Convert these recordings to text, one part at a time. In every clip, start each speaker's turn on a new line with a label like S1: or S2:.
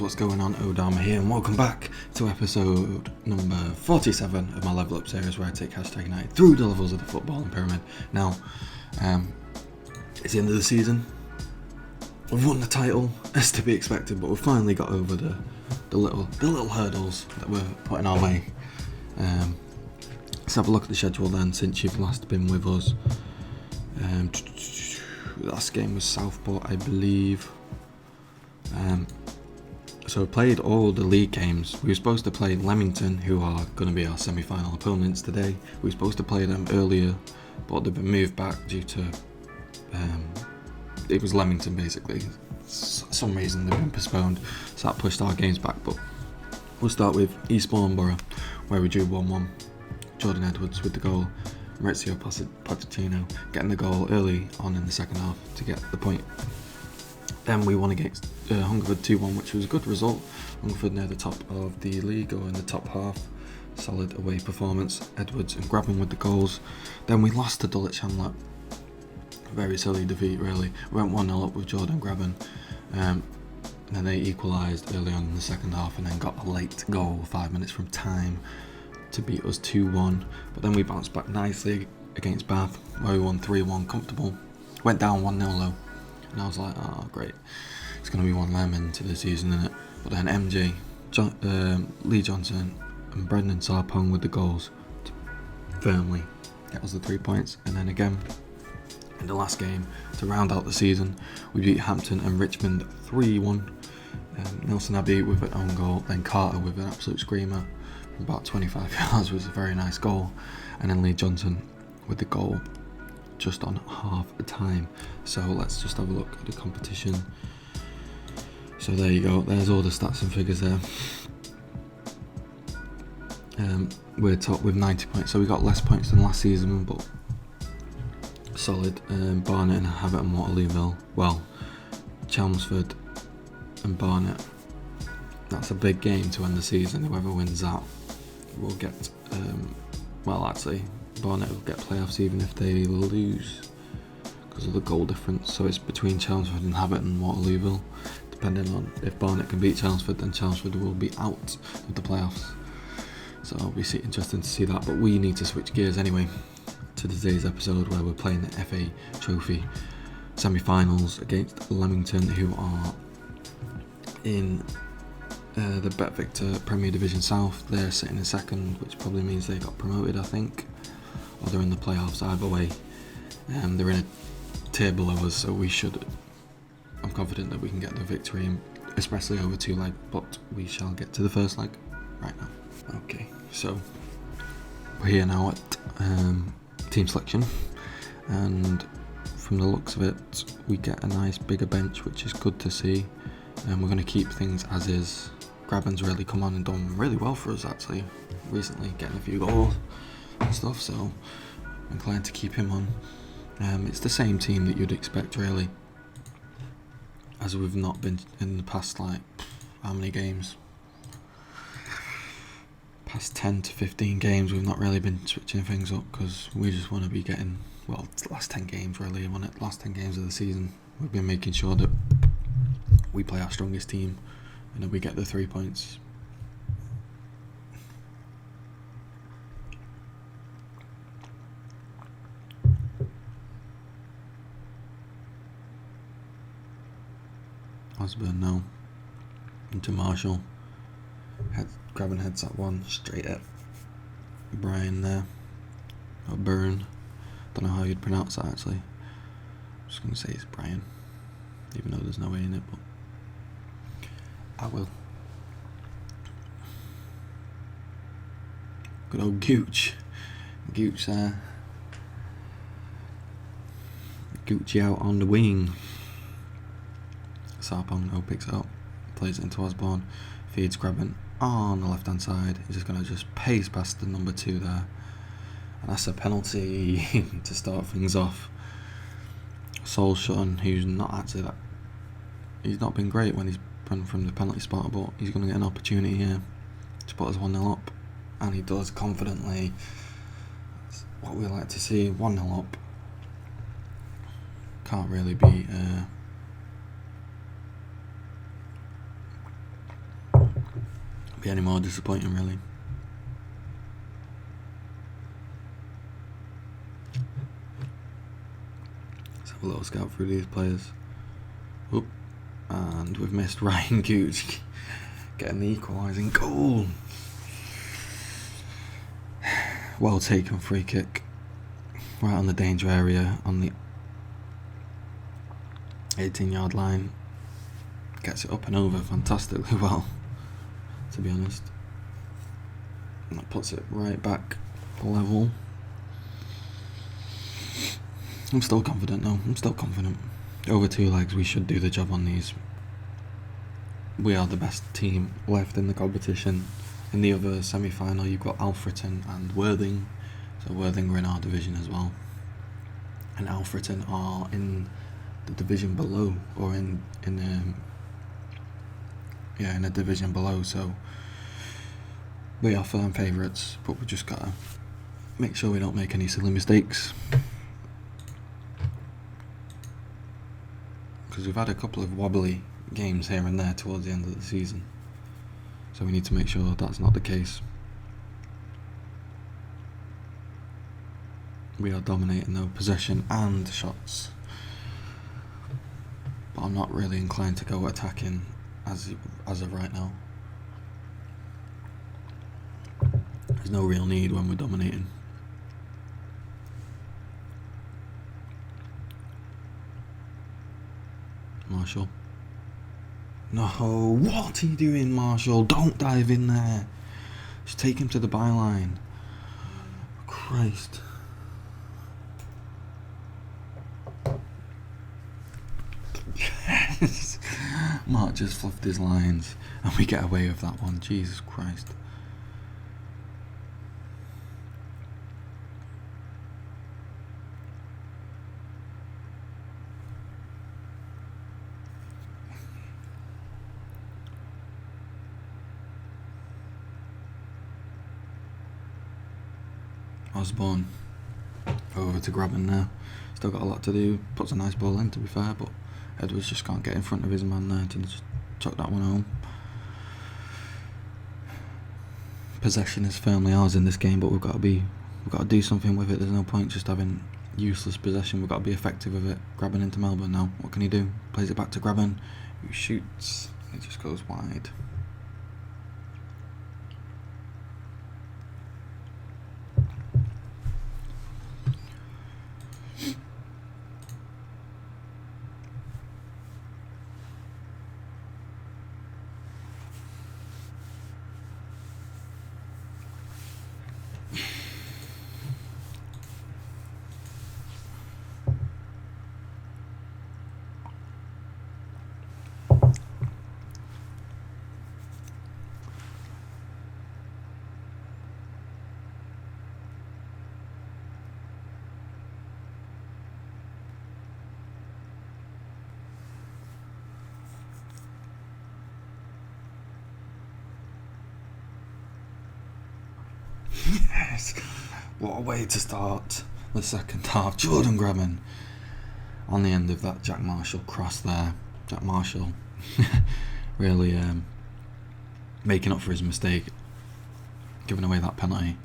S1: what's going on? Odharma here, and welcome back to episode number 47 of my Level Up series, where I take Hashtag Utd through the levels of the footballing pyramid. Now, it's the end of the season. We've won the title, as to be expected, but we've finally got over the little hurdles that were put in our way. Let's have a look at the schedule then, since you've last been with us. Last game was Southport, I believe. So we played all the league games. We were supposed to play Leamington, who are going to be our semi-final opponents today. We were supposed to play them earlier, but they've been moved back due to it was Leamington basically. Some reason they've been postponed, so that pushed our games back. But we'll start with Eastbourne Borough, where we drew 1-1. Jordan Edwards with the goal. Maurizio Pochettino getting the goal early on in the second half to get the point. Then we won against Hungerford 2-1, which was a good result. Hungerford near the top of the league, or in the top half. Solid away performance. Edwards and Grabban with the goals. Then we lost to Dulwich Hamlet. Very silly defeat, really. We went 1-0 up with Jordan Grabban. And then they equalised early on in the second half, and then got a late goal 5 minutes from time to beat us 2-1. But then we bounced back nicely against Bath, where we won 3-1 comfortable. Went down 1-0 though, and I was like, oh great, it's going to be one lemon to the season, isn't it? But then MJ, Lee Johnson and Brendan Sarpong with the goals to firmly get us the 3 points. And then again, in the last game, to round out the season, we beat Hampton and Richmond 3-1. Nelson Abbey with an own goal, then Carter with an absolute screamer from about 25 yards was a very nice goal, and then Lee Johnson with the goal just on half the time. So let's just have a look at the competition. So there you go, there's all the stats and figures there. We're top with 90 points, so we got less points than last season, but solid. Barnet and Havant and Waterlooville, well, Chelmsford and Barnet, that's a big game to end the season. Whoever wins that will get, actually Barnet will get playoffs even if they lose because of the goal difference. So it's between Chelmsford and Havant and Waterlooville. Depending on if Barnet can beat Chelmsford, then Chelmsford will be out of the playoffs. So it'll be interesting to see that. But we need to switch gears anyway to today's episode, where we're playing the FA Trophy semi-finals against Leamington, who are in the Bet Victor Premier Division South. They're sitting in second, which probably means they got promoted, I think, or they're in the playoffs. Either way, they're in a tier below us, so I'm confident that we can get the victory, especially over 2 leg, but we shall get to the first leg right now. Okay, so we're here now at team selection, and from the looks of it, we get a nice bigger bench, which is good to see, and we're going to keep things as is. Grabban's really come on and done really well for us actually recently, getting a few goals and stuff, so I'm inclined to keep him on. It's the same team that you'd expect really, as we've not been in the past, like, how many games? Past 10 to 15 games, we've not really been switching things up because we just want to be getting, it's the last 10 games really, last 10 games of the season, we've been making sure that we play our strongest team and then we get the 3 points. Osborne now into Marshall. Grabban heads that one straight at Brian there, or Byrne. Don't know how you'd pronounce that actually. I'm just going to say it's Brian, even though there's no A in it, but I will. Good old Gooch. Gucci out on the wing. Sarpong now picks it up, plays it into Osborne, feeds Grabban on the left hand side. He's just going to pace past the number 2 there, and that's a penalty to start things off. Solshun, who's not actually that, he's not been great when he's run from the penalty spot, but he's going to get an opportunity here to put us 1-0 up, and he does confidently. That's what we like to see, 1-0 up. Can't really be be any more disappointing, really. Let's have a little scout through these players. Oop. And we've missed Ryan Gooch getting the equalising goal. Well taken free kick. Right on the danger area on the 18-yard line. Gets it up and over fantastically well, to be honest. And that puts it right back level. I'm still confident though. I'm still confident. Over 2 legs, we should do the job on these. We are the best team left in the competition. In the other semi-final, you've got Alfreton and Worthing. So Worthing are in our division as well. And Alfreton are in the division below, or in a division below. So we are firm favourites, but we just gotta make sure we don't make any silly mistakes. Because we've had a couple of wobbly games here and there towards the end of the season. So we need to make sure that's not the case. We are dominating though, possession and shots. But I'm not really inclined to go attacking as of right now. There's no real need when we're dominating. Marshall. No, what are you doing, Marshall? Don't dive in there. Just take him to the byline. Christ. Yes. Mark just fluffed his lines and we get away with that one. Jesus Christ. Osborne over to Graben now. Still got a lot to do. Puts a nice ball in, to be fair, but Edwards just can't get in front of his man there to just chuck that one home. Possession is firmly ours in this game, but we've got to do something with it. There's no point just having useless possession. We've got to be effective with it. Graben into Melbourne now. What can he do? Plays it back to Graben, who shoots. It just goes wide. Yes! What a way to start the second half. Jordan Graben on the end of that Jack Marshall cross there. Jack Marshall really making up for his mistake, giving away that penalty.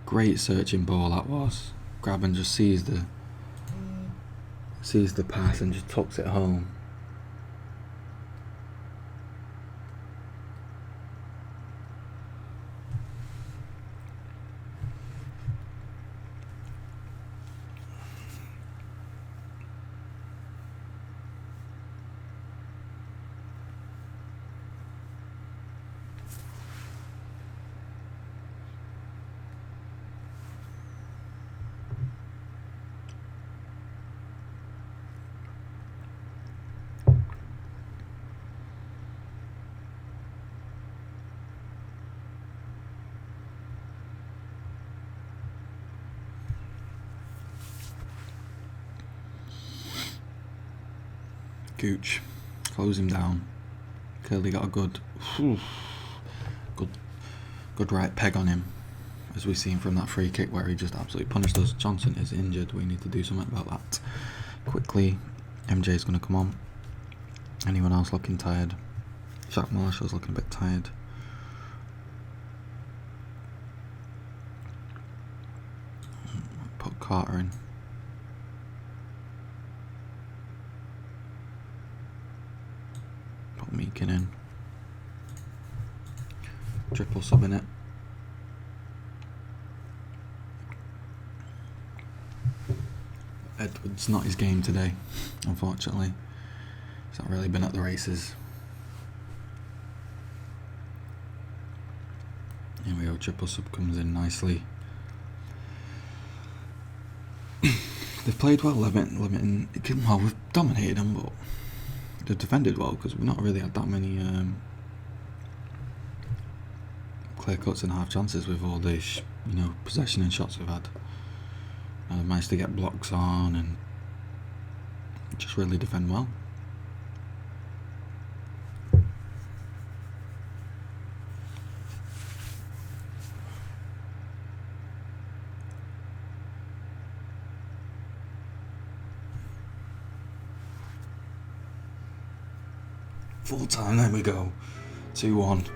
S1: Great searching ball that was. Graben just sees the pass and just tucks it home. Gooch, close him down. Clearly got a good right peg on him, as we've seen from that free kick where he just absolutely punished us. Johnson is injured. We need to do something about that quickly. MJ's going to come on. Anyone else looking tired? Jack Marshall's looking a bit tired. Carter in. Put Meakin in. Triple sub in it. Edwards not his game today, unfortunately. He's not really been at the races. Here we go, triple sub comes in nicely. They've played well, Leamington. Well, we've dominated them, but they've defended well because we've not really had that many clear cuts and half chances with all the possession and shots we've had. They've managed to get blocks on and just really defend well. Full time, there we go. 2-1.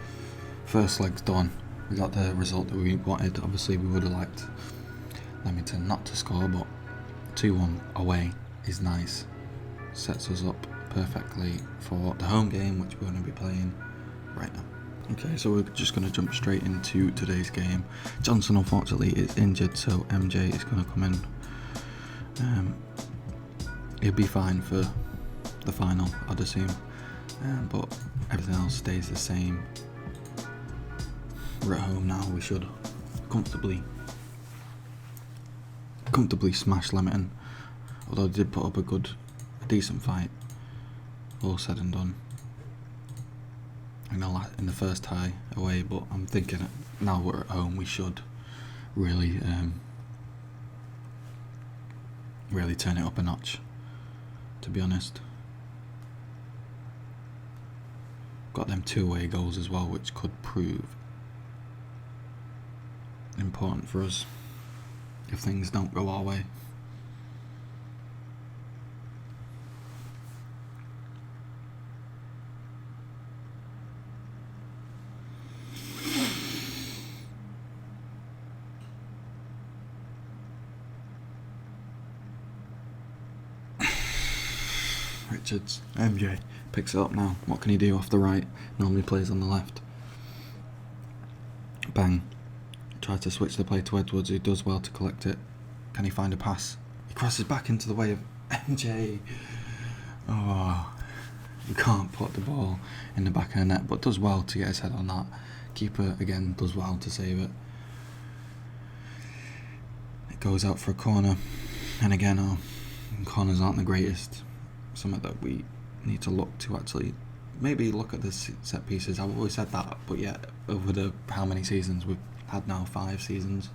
S1: First leg's done. We got the result that we wanted. Obviously, we would have liked Leamington not to score, but 2-1 away is nice. Sets us up perfectly for the home game, which we're going to be playing right now. Okay, so we're just going to jump straight into today's game. Johnson, unfortunately, is injured, so MJ is going to come in. He'll be fine for the final, I'd assume. But everything else stays the same. We're at home now. We should comfortably smash Leamington. Although they did put up a decent fight. All said and done. In the first tie away, but I'm thinking now we're at home, we should really turn it up a notch. To be honest. Got them 2 away goals as well, which could prove important for us if things don't go our way. Richards, MJ picks it up now. What can he do off the right? Normally plays on the left. Bang. Tries to switch the play to Edwards, who does well to collect it. Can he find a pass? He crosses back into the way of MJ. Oh, you can't put the ball in the back of the net, but does well to get his head on that. Keeper again does well to save it. It goes out for a corner, and again our corners aren't the greatest. Something that we need to look to actually maybe look at the set pieces. I've always said that, but yet over how many seasons we've had now, 5 seasons,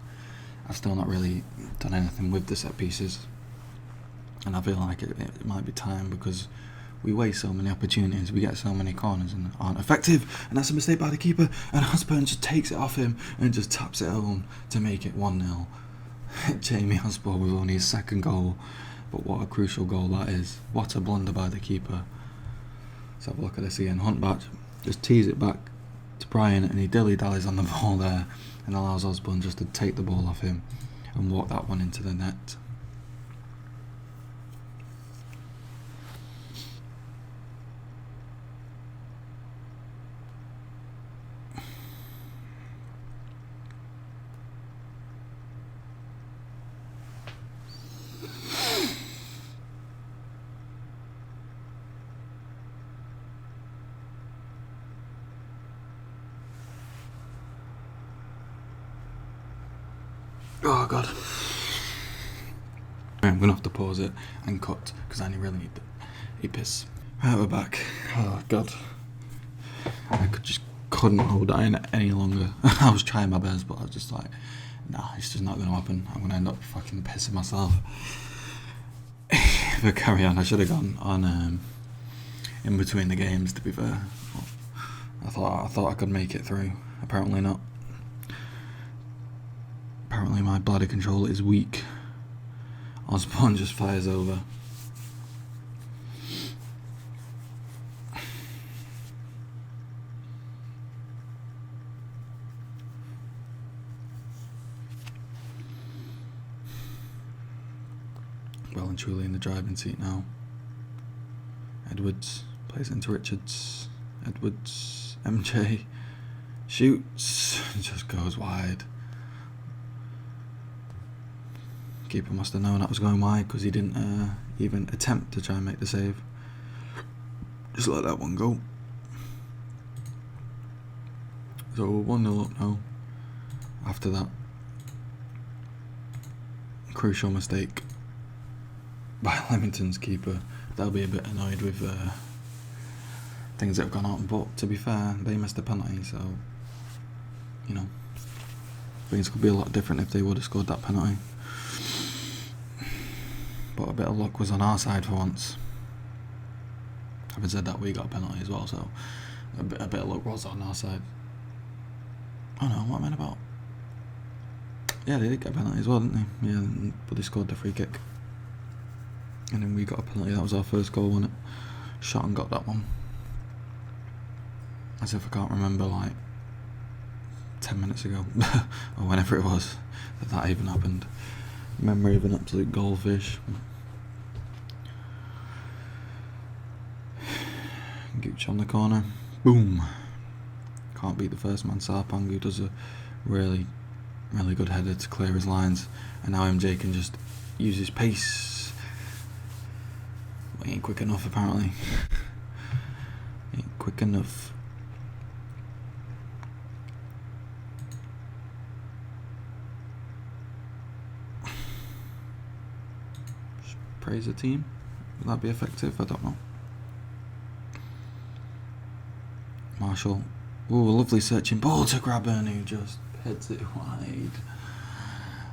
S1: I've still not really done anything with the set pieces, and I feel like it might be time because we waste so many opportunities, we get so many corners and aren't effective, and that's a mistake by the keeper, and Osborne just takes it off him and just taps it home to make it 1-0. Jamie Osborne with only his 2nd goal, but what a crucial goal that is. What a blunder by the keeper. Let's have a look at this again. Huntback just tees it back to Brian, and he dilly-dallies on the ball there and allows Osborne just to take the ball off him and walk that one into the net. Oh god. I'm going to have to pause it and cut because I really need a piss. Right, we're back. Oh god. I couldn't hold that in any longer. I was trying my best, but I was just like, nah, it's just not going to happen. I'm going to end up fucking pissing myself. But carry on. I should have gone on in between the games, to be fair. I thought I could make it through. Apparently not. Apparently my bladder control is weak. Osborne just fires over. truly in the driving seat now. Edwards plays into Richards. Edwards, MJ shoots, just goes wide. Keeper must have known that was going wide because he didn't even attempt to try and make the save. Just let that one go. So 1-0 up now. After that crucial mistake by Leamington's keeper, they'll be a bit annoyed with things that have gone on. But to be fair, they missed a penalty, so you know, things could be a lot different if they would have scored that penalty. But a bit of luck was on our side for once. Having said that, we got a penalty as well, so a bit of luck was on our side. Oh no, what am I about? Yeah, they did get a penalty as well, didn't they? Yeah, but they scored the free kick. And then we got a penalty. That was our first goal, wasn't it? Shot and got that one. As if I can't remember, like 10 minutes ago or whenever it was that even happened. Memory of an absolute goldfish. Gooch on the corner. Boom. Can't beat the first man. Sarpang, who does a really good header to clear his lines. And now MJ can just use his pace. Well, he ain't quick enough, apparently. Ain't quick enough. Praise the team. Will that be effective? I don't know. Marshall. Ooh, a lovely searching ball to Grabban, who just heads it wide.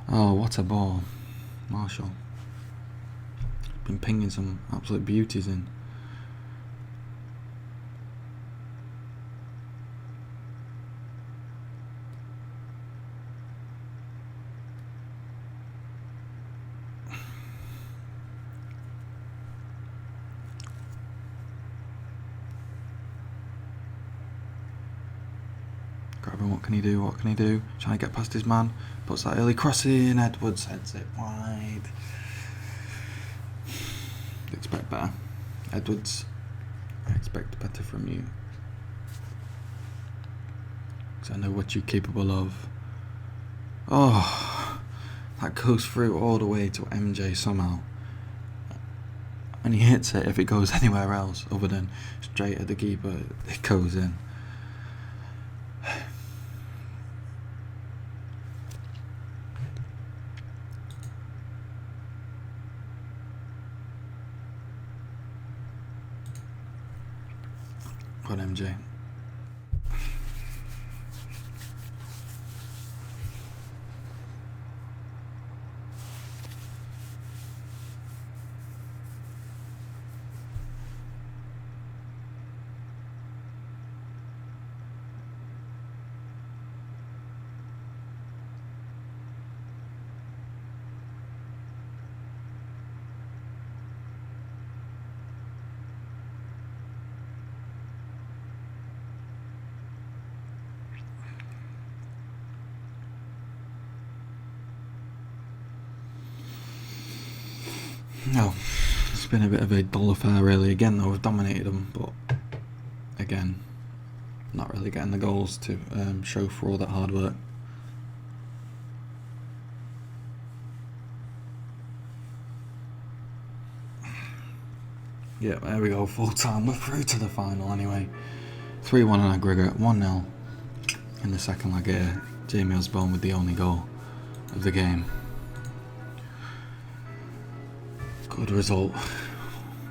S1: Oh, what a ball. Marshall. Been pinging some absolute beauties in. Grabban, what can he do? What can he do? Trying to get past his man. Puts that early cross in. Edwards heads it wide. Expect better. Edwards, I expect better from you. Because I know what you're capable of. Oh, that goes through all the way to MJ somehow. And he hits it. If it goes anywhere else other than straight at the keeper, it goes in. Good MJ. No, it's been a bit of a dull affair really. Again though, we've dominated them, but again, not really getting the goals to show for all that hard work. Yeah, there we go, full time. We're through to the final anyway. 3-1 on aggregate, 1-0 in the second leg here. Jamie Osborne with the only goal of the game. Good result.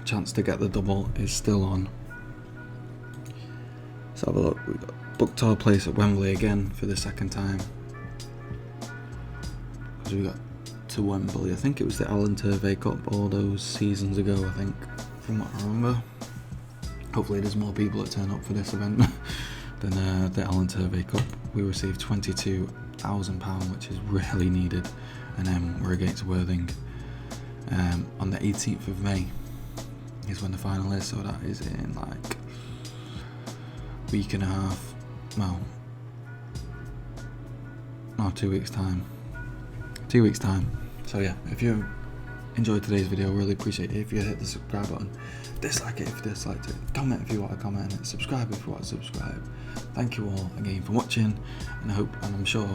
S1: Chance to get the double is still on. Let's have a look. We got booked our place at Wembley again for the second time. Because we got to Wembley. I think it was the Alan Turvey Cup all those seasons ago, I think, from what I remember. Hopefully there's more people that turn up for this event than the Alan Turvey Cup. We received £22,000, which is really needed. And then we're against Worthing. On the 18th of May is when the final is, so that is in like a week and a half, well, 2 weeks time. 2 weeks time. So yeah, if you're enjoyed today's video. Really appreciate it if you hit the subscribe button, dislike it if you disliked it, comment if you want to comment on it, subscribe if you want to subscribe. Thank you all again for watching, and I hope, and I'm sure,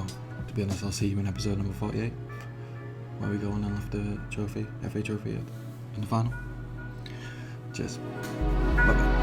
S1: to be honest, I'll see you in episode number 48, where we go on and lift the trophy, FA trophy in the final. Cheers. Bye bye.